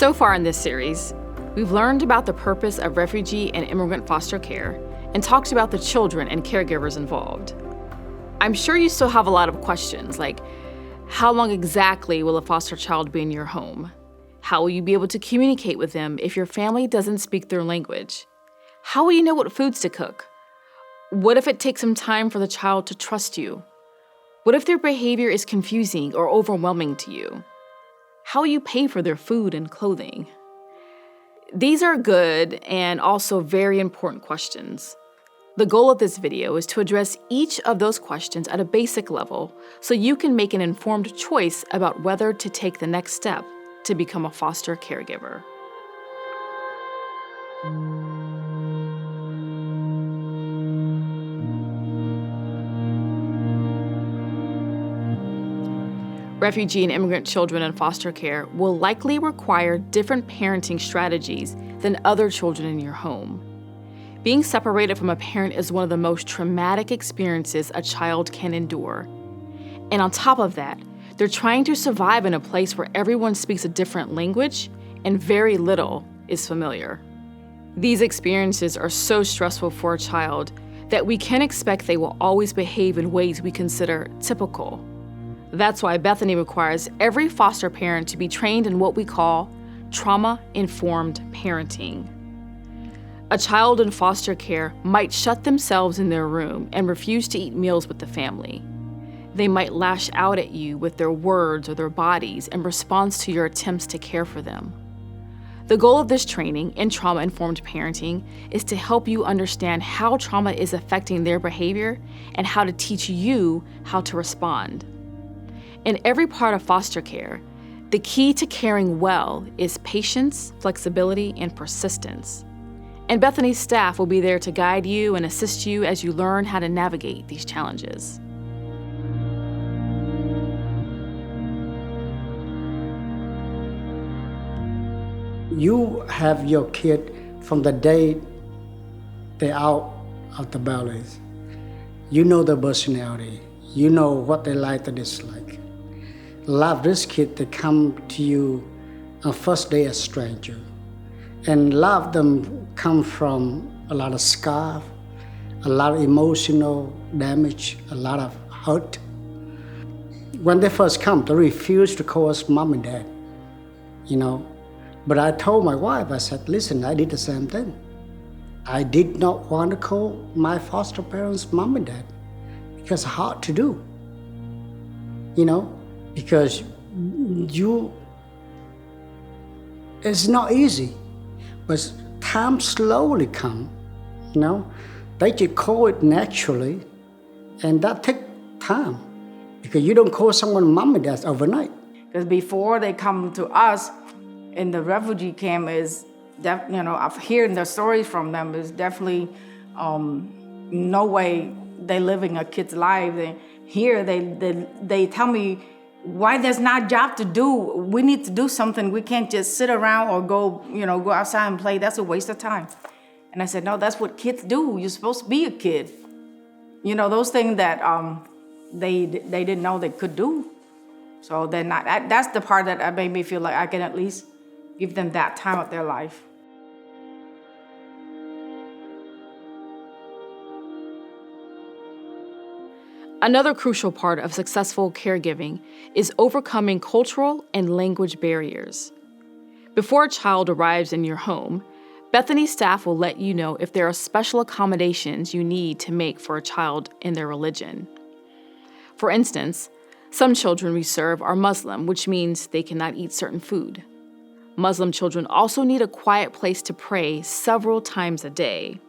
So far in this series, we've learned about the purpose of refugee and immigrant foster care and talked about the children and caregivers involved. I'm sure you still have a lot of questions, like how long exactly will a foster child be in your home? How will you be able to communicate with them if your family doesn't speak their language? How will you know what foods to cook? What if it takes some time for the child to trust you? What if their behavior is confusing or overwhelming to you? How will you pay for their food and clothing? These are good and also very important questions. The goal of this video is to address each of those questions at a basic level so you can make an informed choice about whether to take the next step to become a foster caregiver. Refugee and immigrant children in foster care will likely require different parenting strategies than other children in your home. Being separated from a parent is one of the most traumatic experiences a child can endure. And on top of that, they're trying to survive in a place where everyone speaks a different language and very little is familiar. These experiences are so stressful for a child that we can expect they will always behave in ways we consider typical. That's why Bethany requires every foster parent to be trained in what we call trauma-informed parenting. A child in foster care might shut themselves in their room and refuse to eat meals with the family. They might lash out at you with their words or their bodies in response to your attempts to care for them. The goal of this training in trauma-informed parenting is to help you understand how trauma is affecting their behavior and how to teach you how to respond. In every part of foster care, the key to caring well is patience, flexibility, and persistence. And Bethany's staff will be there to guide you and assist you as you learn how to navigate these challenges. You have your kid from the day they're out of the bellies. You know their personality. You know what they like and dislike. A lot of these kids, they come to you on first day as stranger. And a lot of them come from a lot of scar, a lot of emotional damage, a lot of hurt. When they first come, they refuse to call us mom and dad, But I told my wife, I said, listen, I did the same thing. I did not want to call my foster parents mom and dad because it's hard to do, because it's not easy, but time slowly come, They just call it naturally, and that takes time because you don't call someone mom and dad overnight. Because before they come to us in the refugee camp I've heard the stories from them is definitely no way they living a kid's life. They tell me, why there's not a job to do? We need to do something. We can't just sit around or go outside and play. That's a waste of time. And I said, no, that's what kids do. You're supposed to be a kid. Those things that they didn't know they could do. So they're not. That's the part that made me feel like I can at least give them that time of their life. Another crucial part of successful caregiving is overcoming cultural and language barriers. Before a child arrives in your home, Bethany's staff will let you know if there are special accommodations you need to make for a child in their religion. For instance, some children we serve are Muslim, which means they cannot eat certain food. Muslim children also need a quiet place to pray several times a day.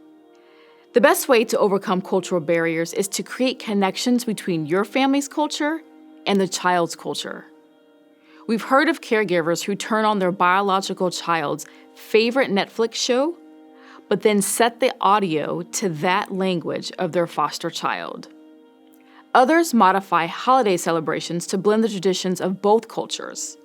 The best way to overcome cultural barriers is to create connections between your family's culture and the child's culture. We've heard of caregivers who turn on their biological child's favorite Netflix show, but then set the audio to that language of their foster child. Others modify holiday celebrations to blend the traditions of both cultures.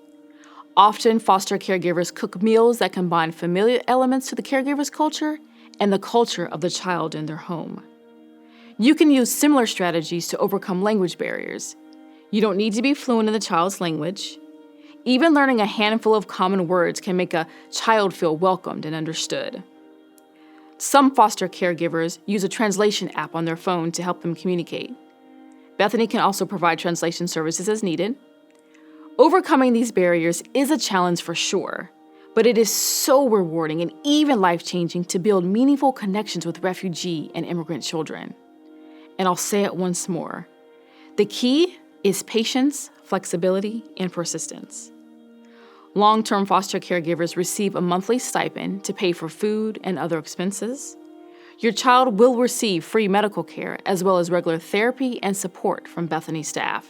Often, foster caregivers cook meals that combine familiar elements to the caregiver's culture and the culture of the child in their home. You can use similar strategies to overcome language barriers. You don't need to be fluent in the child's language. Even learning a handful of common words can make a child feel welcomed and understood. Some foster caregivers use a translation app on their phone to help them communicate. Bethany can also provide translation services as needed. Overcoming these barriers is a challenge for sure, but it is so rewarding and even life-changing to build meaningful connections with refugee and immigrant children. And I'll say it once more. The key is patience, flexibility, and persistence. Long-term foster caregivers receive a monthly stipend to pay for food and other expenses. Your child will receive free medical care as well as regular therapy and support from Bethany staff.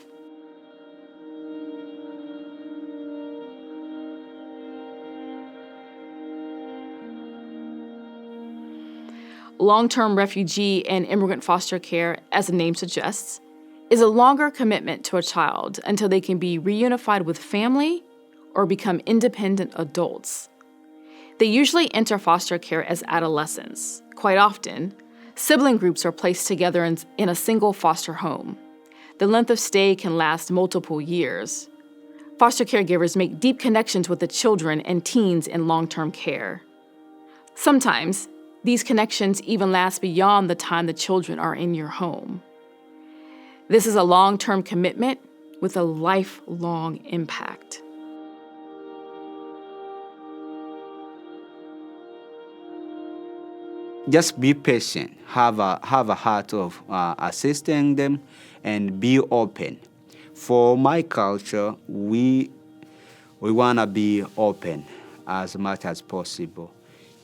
Long-term refugee and immigrant foster care, as the name suggests, is a longer commitment to a child until they can be reunified with family or become independent adults. They usually enter foster care as adolescents. Quite often, sibling groups are placed together in a single foster home. The length of stay can last multiple years. Foster caregivers make deep connections with the children and teens in long-term care. Sometimes, these connections even last beyond the time the children are in your home. This is a long-term commitment with a lifelong impact. Just be patient, have a heart of assisting them, and be open. For my culture, we want to be open as much as possible.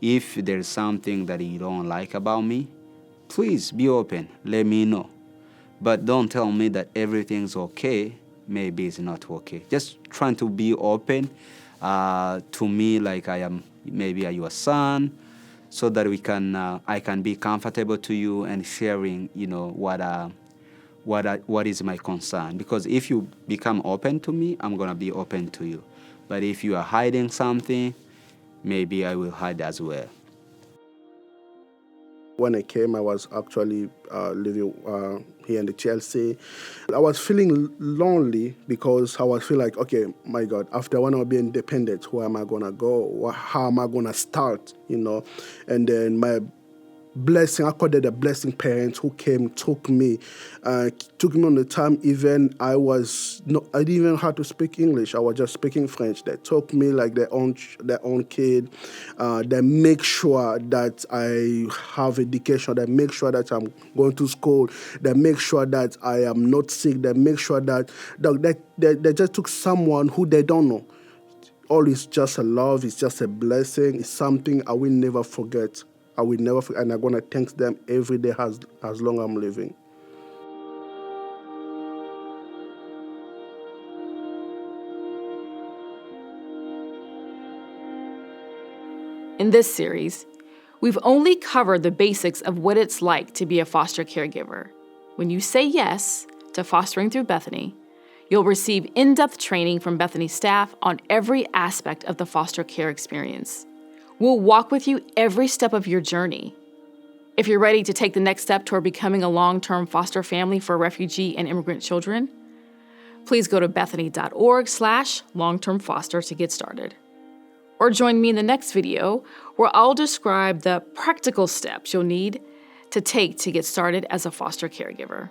If there's something that you don't like about me, please be open, let me know. But don't tell me that everything's okay, maybe it's not okay. Just trying to be open to me like I am, maybe are you a son, so that I can be comfortable to you and sharing, what is my concern. Because if you become open to me, I'm gonna be open to you. But if you are hiding something, maybe I will hide as well. When I came, I was actually living here in the Chelsea. I was feeling lonely because I was feeling like, okay, my God, after I want to be independent, where am I going to go? How am I going to start, And then my blessing, I called it a blessing parents who came, took me on the time even I didn't even have to speak English. I was just speaking French. They took me like their own kid. They make sure that I have education. They make sure that I'm going to school. They make sure that I am not sick. They make sure that they just took someone who they don't know. All is just a love. It's just a blessing. It's something I will never forget. I will never forget, and I'm going to thank them every day as long as I'm living. In this series, we've only covered the basics of what it's like to be a foster caregiver. When you say yes to fostering through Bethany, you'll receive in-depth training from Bethany staff on every aspect of the foster care experience. We'll walk with you every step of your journey. If you're ready to take the next step toward becoming a long-term foster family for refugee and immigrant children, please go to bethany.org/longtermfoster to get started. Or join me in the next video where I'll describe the practical steps you'll need to take to get started as a foster caregiver.